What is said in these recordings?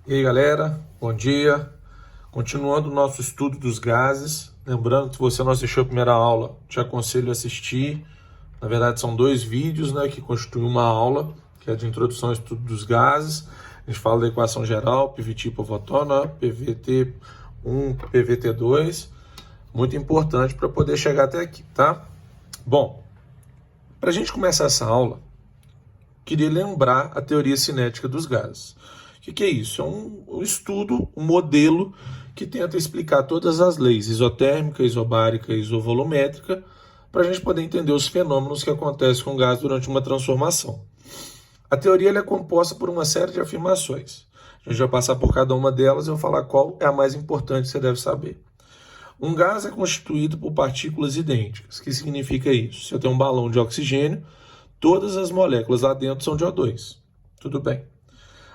E aí galera, bom dia. Continuando o nosso estudo dos gases. Lembrando que se você não assistiu a primeira aula, te aconselho a assistir. Na verdade são dois vídeos, né, que constituem uma aula, que é de introdução ao estudo dos gases. A gente fala da equação geral, PVT por fotona, PVT1, PVT2. Muito importante para poder chegar até aqui, tá? Bom, para a gente começar essa aula, queria lembrar a teoria cinética dos gases. O que é isso? É um estudo, um modelo que tenta explicar todas as leis isotérmica, isobárica e isovolumétrica para a gente poder entender os fenômenos que acontecem com o gás durante uma transformação. A teoria é composta por uma série de afirmações. A gente vai passar por cada uma delas e eu vou falar qual é a mais importante que você deve saber. Um gás é constituído por partículas idênticas. O que significa isso? Se eu tenho um balão de oxigênio, todas as moléculas lá dentro são de O2. Tudo bem.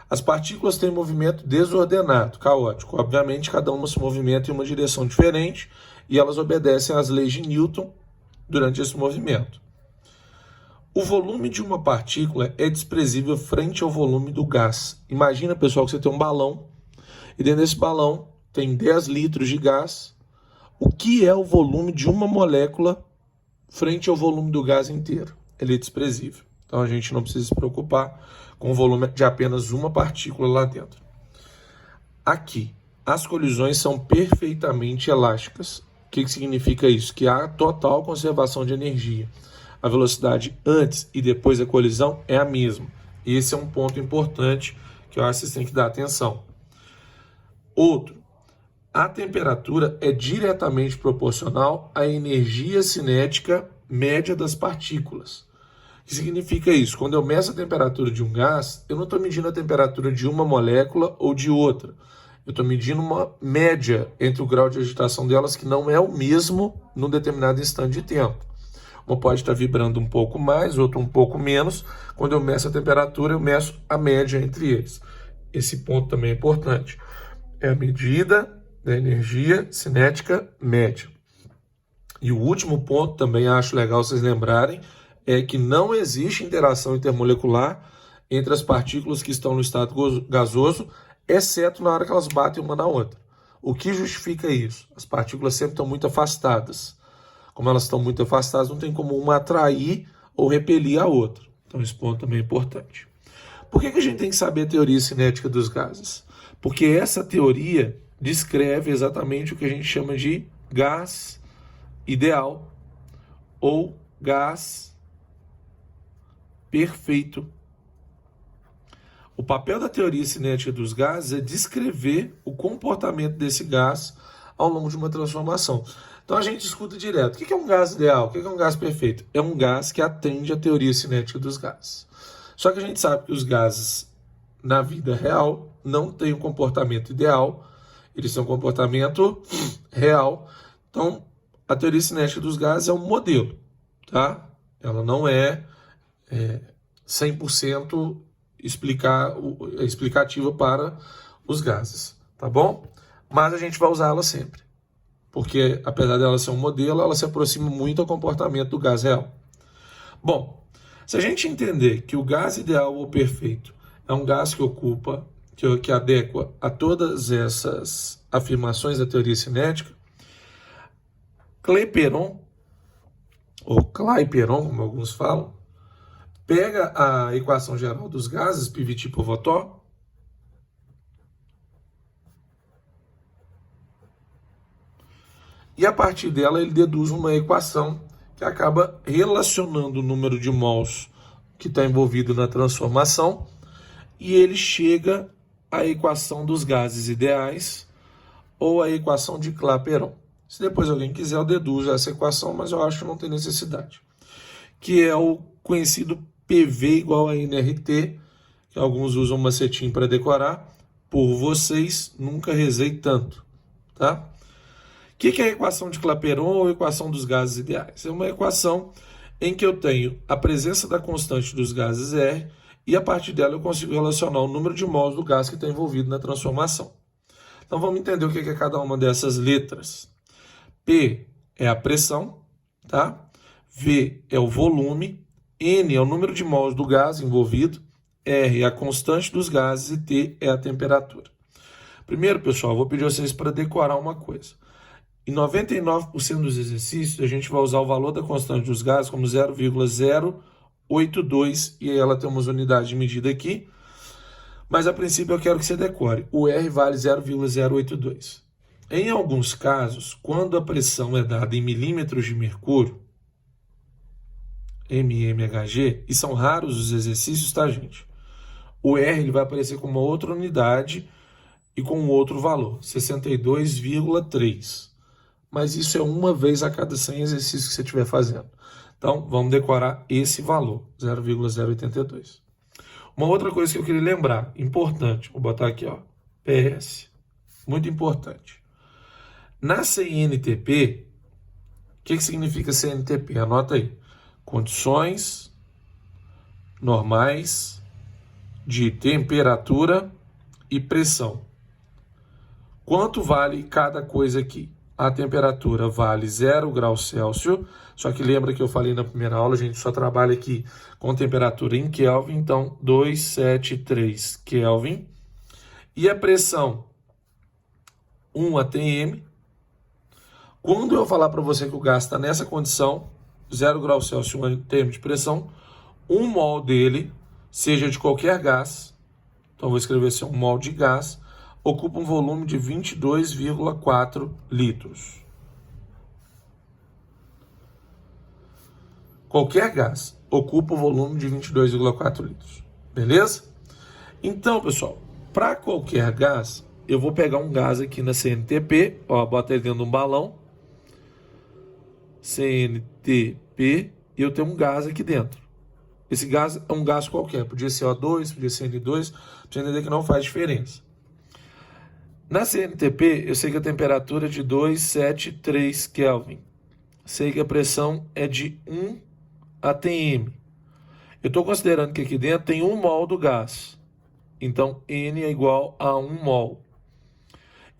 As partículas têm movimento desordenado, caótico. Obviamente, cada uma se movimenta em uma direção diferente e elas obedecem às leis de Newton durante esse movimento. O volume de uma partícula é desprezível frente ao volume do gás. Imagina, pessoal, que você tem um balão e dentro desse balão tem 10 litros de gás. O que é o volume de uma molécula frente ao volume do gás inteiro? Ele é desprezível. Então a gente não precisa se preocupar com o volume de apenas uma partícula lá dentro. Aqui, as colisões são perfeitamente elásticas. O que significa isso? Que há total conservação de energia. A velocidade antes e depois da colisão é a mesma. Esse é um ponto importante que eu acho que vocês têm que dar atenção. Outro, a temperatura é diretamente proporcional à energia cinética média das partículas. O que significa isso? Quando eu meço a temperatura de um gás, eu não estou medindo a temperatura de uma molécula ou de outra. Eu estou medindo uma média entre o grau de agitação delas, que não é o mesmo num determinado instante de tempo. Uma pode estar vibrando um pouco mais, outra um pouco menos. Quando eu meço a temperatura, eu meço a média entre eles. Esse ponto também é importante. É a medida da energia cinética média. E o último ponto, também acho legal vocês lembrarem, é que não existe interação intermolecular entre as partículas que estão no estado gasoso, exceto na hora que elas batem uma na outra. O que justifica isso? As partículas sempre estão muito afastadas. Como elas estão muito afastadas, não tem como uma atrair ou repelir a outra. Então esse ponto também é importante. Por que a gente tem que saber a teoria cinética dos gases? Porque essa teoria descreve exatamente o que a gente chama de gás ideal ou gás perfeito. O papel da teoria cinética dos gases é descrever o comportamento desse gás ao longo de uma transformação. Então a gente escuta direto. O que é um gás ideal? O que é um gás perfeito? É um gás que atende à teoria cinética dos gases. Só que a gente sabe que os gases, na vida real, não têm um comportamento ideal. Eles têm um comportamento real. Então, a teoria cinética dos gases é um modelo, tá? Ela não é 100% explicativa para os gases, tá bom? Mas a gente vai usar ela sempre, porque apesar dela ser um modelo, ela se aproxima muito ao comportamento do gás real. Bom, se a gente entender que o gás ideal ou perfeito é um gás que adequa a todas essas afirmações da teoria cinética, Clapeyron, ou Clapeyron, como alguns falam, pega a equação geral dos gases, PVT por Votor, e a partir dela ele deduz uma equação que acaba relacionando o número de mols que está envolvido na transformação e ele chega à equação dos gases ideais ou à equação de Clapeyron. Se depois alguém quiser, eu deduzo essa equação, mas eu acho que não tem necessidade. Que é o conhecido PV igual a nRT, que alguns usam macetinho para decorar. Por vocês, nunca rezei tanto, tá? O que é a equação de Clapeyron ou a equação dos gases ideais? É uma equação em que eu tenho a presença da constante dos gases R e a partir dela eu consigo relacionar o número de mols do gás que está envolvido na transformação. Então vamos entender o que é cada uma dessas letras. P é a pressão, tá? V é o volume, N é o número de mols do gás envolvido, R é a constante dos gases e T é a temperatura. Primeiro, pessoal, eu vou pedir a vocês para decorar uma coisa. Em 99% dos exercícios, a gente vai usar o valor da constante dos gases como 0,082, e aí ela tem umas unidades de medida aqui, mas a princípio eu quero que você decore. O R vale 0,082. Em alguns casos, quando a pressão é dada em milímetros de mercúrio, mmHg, e são raros os exercícios, tá, gente? O R ele vai aparecer com uma outra unidade e com um outro valor, 62,3. Mas isso é uma vez a cada 100 exercícios que você estiver fazendo. Então, vamos decorar esse valor, 0,082. Uma outra coisa que eu queria lembrar, importante, vou botar aqui, ó, PS, muito importante. Na CNTP, o que significa CNTP? Anota aí. Condições normais de temperatura e pressão. Quanto vale cada coisa aqui? A temperatura vale 0 graus Celsius, só que lembra que eu falei na primeira aula, a gente só trabalha aqui com temperatura em Kelvin, então 273 Kelvin. E a pressão, 1 atm. Quando eu falar para você que o gás está nessa condição, 0 graus Celsius, 1 atm de pressão, 1 mol dele, seja de qualquer gás, então vou escrever assim, 1 mol de gás, ocupa um volume de 22,4 litros. Qualquer gás ocupa um volume de 22,4 litros. Beleza? Então, pessoal, para qualquer gás, eu vou pegar um gás aqui na CNTP, ó, bota ele dentro de um balão, CNTP, e eu tenho um gás aqui dentro. Esse gás é um gás qualquer, podia ser O2, podia ser N2, pra você entender que não faz diferença. Na CNTP, eu sei que a temperatura é de 273 Kelvin. Sei que a pressão é de 1 atm. Eu estou considerando que aqui dentro tem 1 mol do gás. Então, N é igual a 1 mol.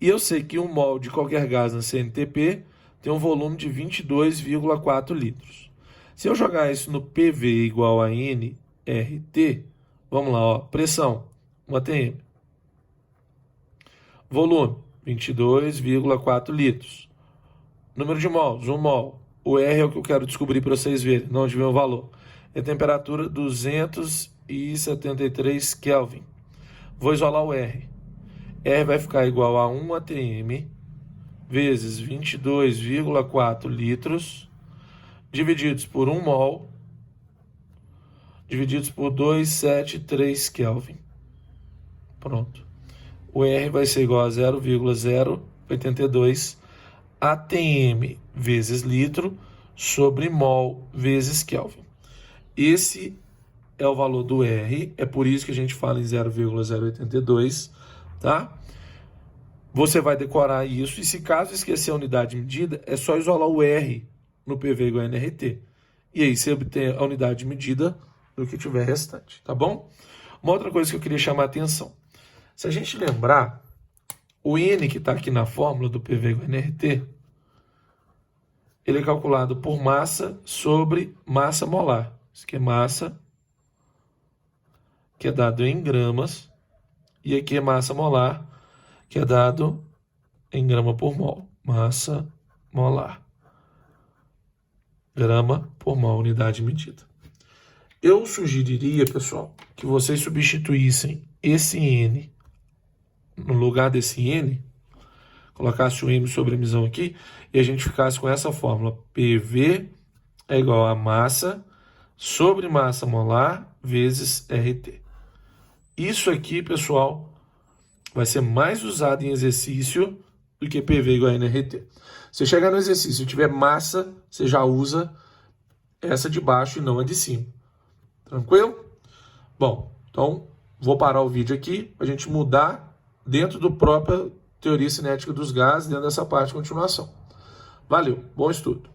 E eu sei que 1 mol de qualquer gás na CNTP tem um volume de 22,4 litros. Se eu jogar isso no PV igual a nRT, vamos lá, ó, pressão, 1 atm. Volume, 22,4 litros. Número de mols, 1 mol. O R é o que eu quero descobrir para vocês verem, não onde vem o valor. É temperatura 273 Kelvin. Vou isolar o R. R vai ficar igual a 1 atm vezes 22,4 litros, divididos por 1 mol, divididos por 273 Kelvin. Pronto. O R vai ser igual a 0,082 atm vezes litro sobre mol vezes Kelvin. Esse é o valor do R, é por isso que a gente fala em 0,082, tá? Você vai decorar isso, e se caso esquecer a unidade de medida, é só isolar o R no PV igual a nRT. E aí você obtém a unidade de medida do que tiver restante, tá bom? Uma outra coisa que eu queria chamar a atenção. Se a gente lembrar, o N que está aqui na fórmula do PV igual a nRT, ele é calculado por massa sobre massa molar. Isso aqui é massa, que é dado em gramas, e aqui é massa molar, que é dado em grama por mol. Massa molar. Grama por mol, unidade de medida. Eu sugeriria, pessoal, que vocês substituíssem esse N no lugar desse N, colocasse o M sobre emissão aqui, e a gente ficasse com essa fórmula. PV é igual a massa sobre massa molar vezes RT. Isso aqui, pessoal, vai ser mais usado em exercício do que PV igual a nRT. Se chegar no exercício e tiver massa, você já usa essa de baixo e não a de cima. Tranquilo? Bom, então vou parar o vídeo aqui para a gente mudar dentro do própria teoria cinética dos gases, dentro dessa parte de continuação. Valeu, bom estudo!